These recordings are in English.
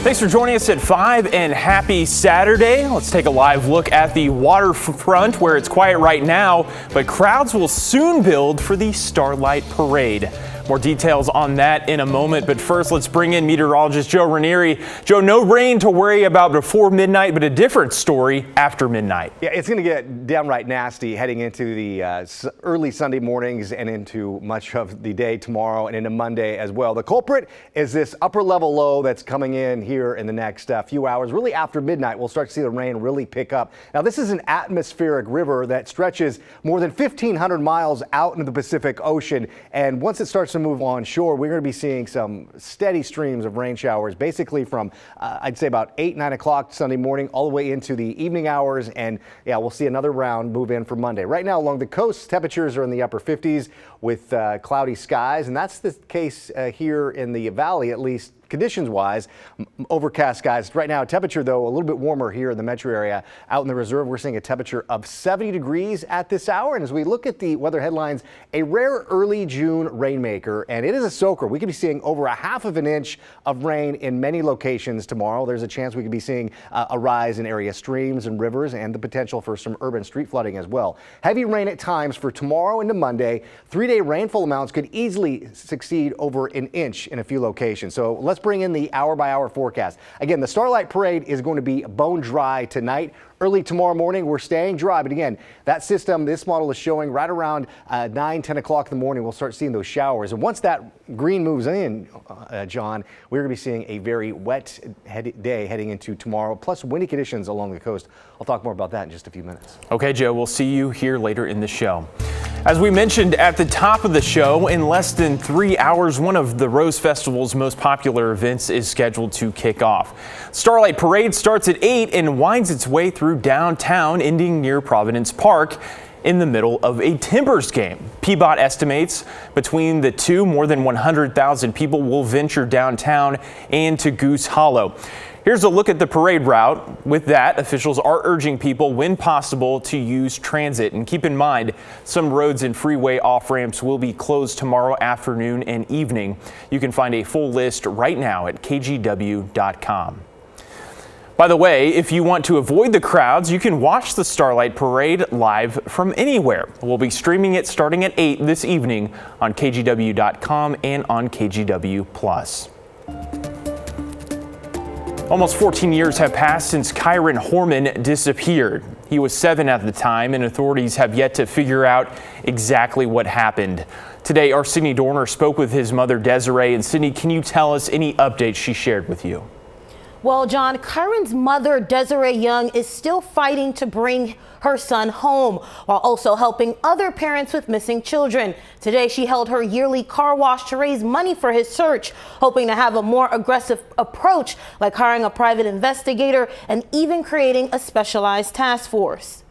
Thanks for joining us at 5 and happy Saturday. Let's take a live look at the waterfront where it's quiet right now, but crowds will soon build for the Starlight Parade. More details on that in a moment, but first let's bring in meteorologist Joe Ranieri. Joe, no rain to worry about before midnight, but a different story after midnight. Yeah, it's going to get downright nasty heading into the early Sunday mornings and into much of the day tomorrow and into Monday as well. The culprit is this upper level low that's coming in here in the next few hours. Really after midnight, we'll start to see the rain really pick up. Now, this is an atmospheric river that stretches more than 1,500 miles out into the Pacific Ocean, and once it starts to move on shore, we're going to be seeing some steady streams of rain showers, basically from I'd say about 8-9 o'clock Sunday morning all the way into the evening hours, and yeah, we'll see another round move in for Monday. Right now along the coast, temperatures are in the upper 50s with cloudy skies, and that's the case here in the valley, at least conditions-wise. Overcast skies. Right now, temperature, though, a little bit warmer here in the metro area. Out in the reserve, we're seeing a temperature of 70 degrees at this hour. And as we look at the weather headlines, a rare early June rainmaker, and it is a soaker. We could be seeing over a half of an inch of rain in many locations tomorrow. There's a chance we could be seeing a rise in area streams and rivers and the potential for some urban street flooding as well. Heavy rain at times for tomorrow into Monday. 3-day rainfall amounts could easily succeed over an inch in a few locations. So let's bring in the hour-by-hour forecast. Again, the Starlight Parade is going to be bone dry tonight. Early tomorrow morning, we're staying dry. But again, that system, this model is showing right around 9-10 o'clock in the morning. We'll start seeing those showers. And once that green moves in, John, we're going to be seeing a very wet day heading into tomorrow, plus windy conditions along the coast. I'll talk more about that in just a few minutes. Okay, Joe, we'll see you here later in the show. As we mentioned at the top of the show, in less than 3 hours, one of the Rose Festival's most popular events is scheduled to kick off. Starlight Parade starts at 8 and winds its way through downtown, ending near Providence Park in the middle of a Timbers game. PBOT estimates between the two, more than 100,000 people will venture downtown and to Goose Hollow. Here's a look at the parade route. With that, officials are urging people, when possible, to use transit. And keep in mind, some roads and freeway off-ramps will be closed tomorrow afternoon and evening. You can find a full list right now at KGW.com. By the way, if you want to avoid the crowds, you can watch the Starlight Parade live from anywhere. We'll be streaming it starting at 8 this evening on KGW.com and on KGW+. Almost 14 years have passed since Kyron Horman disappeared. He was 7 at the time, and authorities have yet to figure out exactly what happened. Today, our Sydney Dorner spoke with his mother, Desiree. And Sydney, can you tell us any updates she shared with you? Well, John, Kyron's mother, Desiree Young, is still fighting to bring her son home while also helping other parents with missing children. Today, she held her yearly car wash to raise money for his search, hoping to have a more aggressive approach, like hiring a private investigator and even creating a specialized task force.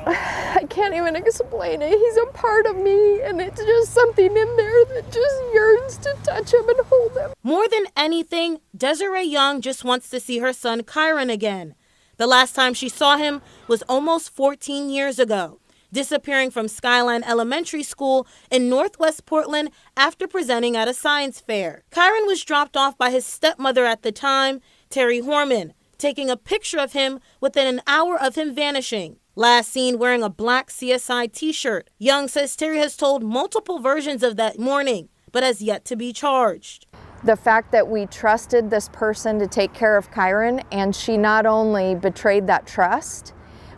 I can't even explain it. He's a part of me, and it's just something in there that just yearns to touch him and hold him. More than anything, Desiree Young just wants to see her son Kyron again. The last time she saw him was almost 14 years ago, disappearing from Skyline Elementary School in Northwest Portland after presenting at a science fair. Kyron was dropped off by his stepmother at the time, Terry Horman, taking a picture of him within an hour of him vanishing. Last seen wearing a black CSI t-shirt. Young says Terry has told multiple versions of that morning, but has yet to be charged. The fact that we trusted this person to take care of Kyron, and she not only betrayed that trust,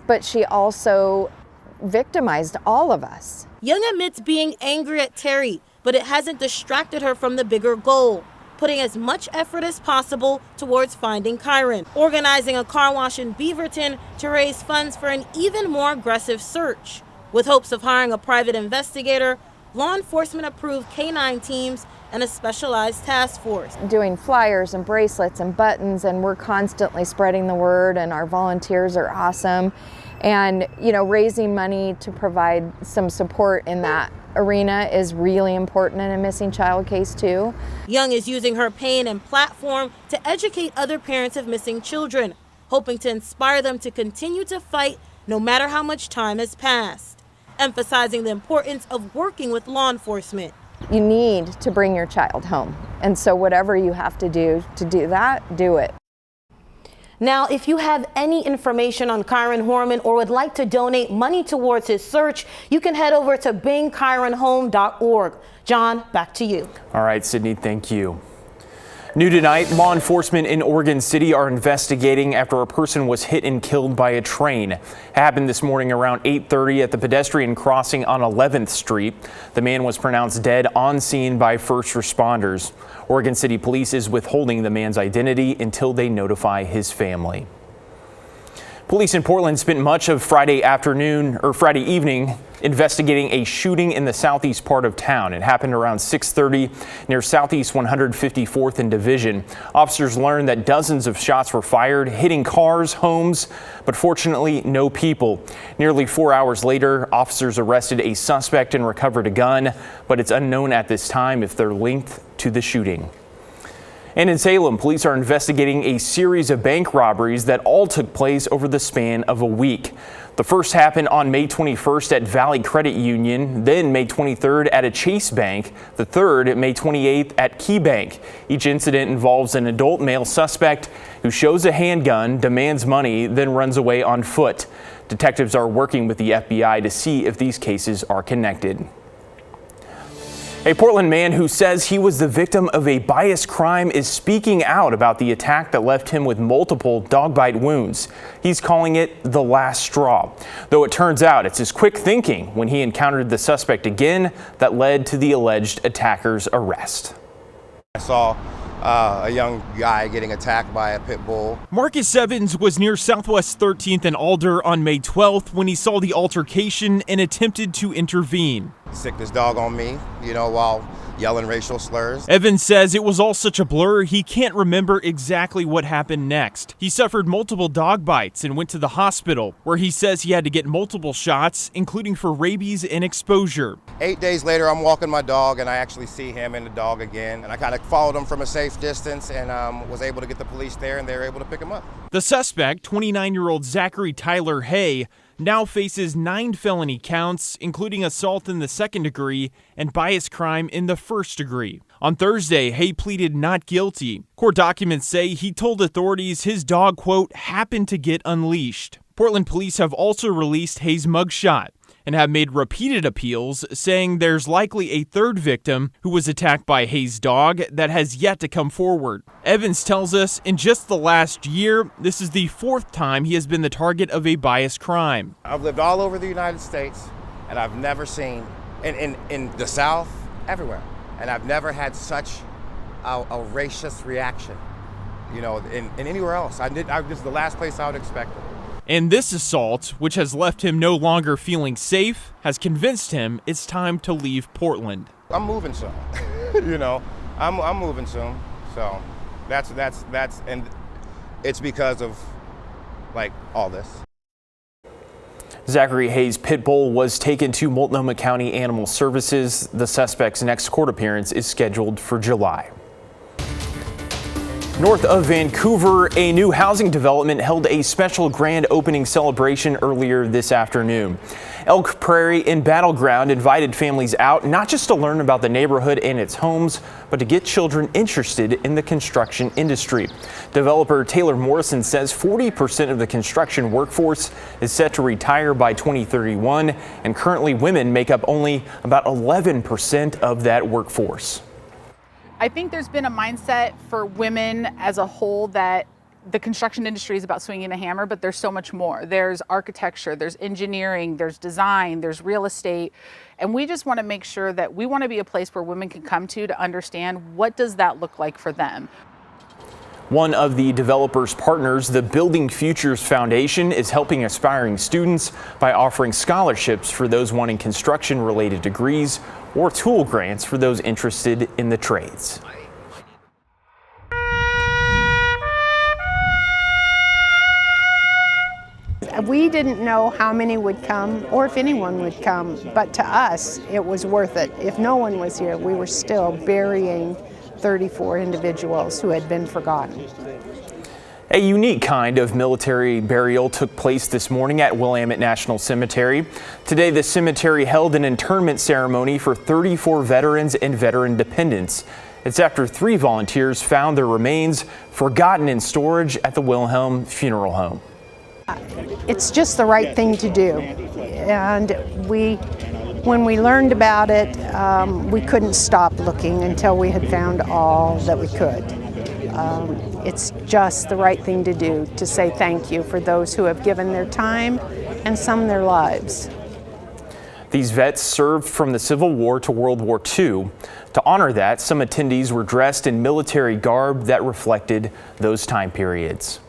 but she also victimized all of us. Young admits being angry at Terry, but it hasn't distracted her from the bigger goal, putting as much effort as possible towards finding Kyron, organizing a car wash in Beaverton to raise funds for an even more aggressive search. With hopes of hiring a private investigator, law enforcement approved K-9 teams and a specialized task force. Doing flyers and bracelets and buttons, and we're constantly spreading the word, and our volunteers are awesome. And, you know, raising money to provide some support in that arena is really important in a missing child case too. Young is using her pain and platform to educate other parents of missing children, hoping to inspire them to continue to fight no matter how much time has passed, emphasizing the importance of working with law enforcement. you need to bring your child home. And so whatever you have to do that, do it. Now, if you have any information on Kyron Horman or would like to donate money towards his search, you can head over to bringkyronhome.org. John, back to you. All right, Sydney, thank you. New tonight, law enforcement in Oregon City are investigating after a person was hit and killed by a train. It happened this morning around 8:30 at the pedestrian crossing on 11th Street. The man was pronounced dead on scene by first responders. Oregon City Police is withholding the man's identity until they notify his family. Police in Portland spent much of Friday evening investigating a shooting in the southeast part of town. It happened around 6:30 near Southeast 154th and Division. Officers learned that dozens of shots were fired, hitting cars, homes, but fortunately no people. Nearly 4 hours later, officers arrested a suspect and recovered a gun, but it's unknown at this time if they're linked to the shooting. And in Salem, police are investigating a series of bank robberies that all took place over the span of a week. The first happened on May 21st at Valley Credit Union, then May 23rd at a Chase Bank, the third at May 28th at Key Bank. Each incident involves an adult male suspect who shows a handgun, demands money, then runs away on foot. Detectives are working with the FBI to see if these cases are connected. A Portland man who says he was the victim of a biased crime is speaking out about the attack that left him with multiple dog bite wounds. He's calling it the last straw. Though it turns out it's his quick thinking when he encountered the suspect again that led to the alleged attacker's arrest. I saw a young guy getting attacked by a pit bull. Marcus Evans was near Southwest 13th and Alder on May 12th when he saw the altercation and attempted to intervene. Sicked this dog on me, while yelling racial slurs. Evans says it was all such a blur he can't remember exactly what happened next. He suffered multiple dog bites and went to the hospital, where he says he had to get multiple shots, including for rabies and exposure. 8 days later, I'm walking my dog and I actually see him and the dog again. And I kind of followed him from a safe distance and was able to get the police there, and they were able to pick him up. The suspect, 29-year-old Zachary Tyler Hay, now faces 9 felony counts, including assault in the second degree and bias crime in the first degree. On Thursday, Hay pleaded not guilty. Court documents say he told authorities his dog, quote, happened to get unleashed. Portland police have also released Hay's mugshot and have made repeated appeals, saying there's likely a third victim who was attacked by Hay's dog that has yet to come forward. Evans tells us in just the last year, this is the 4th time he has been the target of a bias crime. I've lived all over the United States, and I've never seen, in the South, everywhere, and I've never had such a racist reaction, in anywhere else. This is the last place I would expect it. And this assault, which has left him no longer feeling safe, has convinced him it's time to leave Portland. I'm moving soon, I'm moving soon. So that's, and it's because of all this. Zachary Hay's pit bull was taken to Multnomah County Animal Services. The suspect's next court appearance is scheduled for July. North of Vancouver, a new housing development held a special grand opening celebration earlier this afternoon. Elk Prairie in Battleground invited families out not just to learn about the neighborhood and its homes, but to get children interested in the construction industry. Developer Taylor Morrison says 40% of the construction workforce is set to retire by 2031, and currently women make up only about 11% of that workforce. I think there's been a mindset for women as a whole that the construction industry is about swinging a hammer, but there's so much more. There's architecture, there's engineering, there's design, there's real estate. And we just want to make sure that we want to be a place where women can come to understand what does that look like for them. One of the developer's partners, the Building Futures Foundation, is helping aspiring students by offering scholarships for those wanting construction-related degrees or tool grants for those interested in the trades. We didn't know how many would come or if anyone would come, but to us it was worth it. If no one was here, we were still burying 34 individuals who had been forgotten. A unique kind of military burial took place this morning at Willamette National Cemetery. Today, the cemetery held an interment ceremony for 34 veterans and veteran dependents. It's after 3 volunteers found their remains forgotten in storage at the Wilhelm Funeral Home. It's just the right thing to do. And when we learned about it, we couldn't stop looking until we had found all that we could. It's just the right thing to do, to say thank you for those who have given their time and some their lives. These vets served from the Civil War to World War II. To honor that, some attendees were dressed in military garb that reflected those time periods.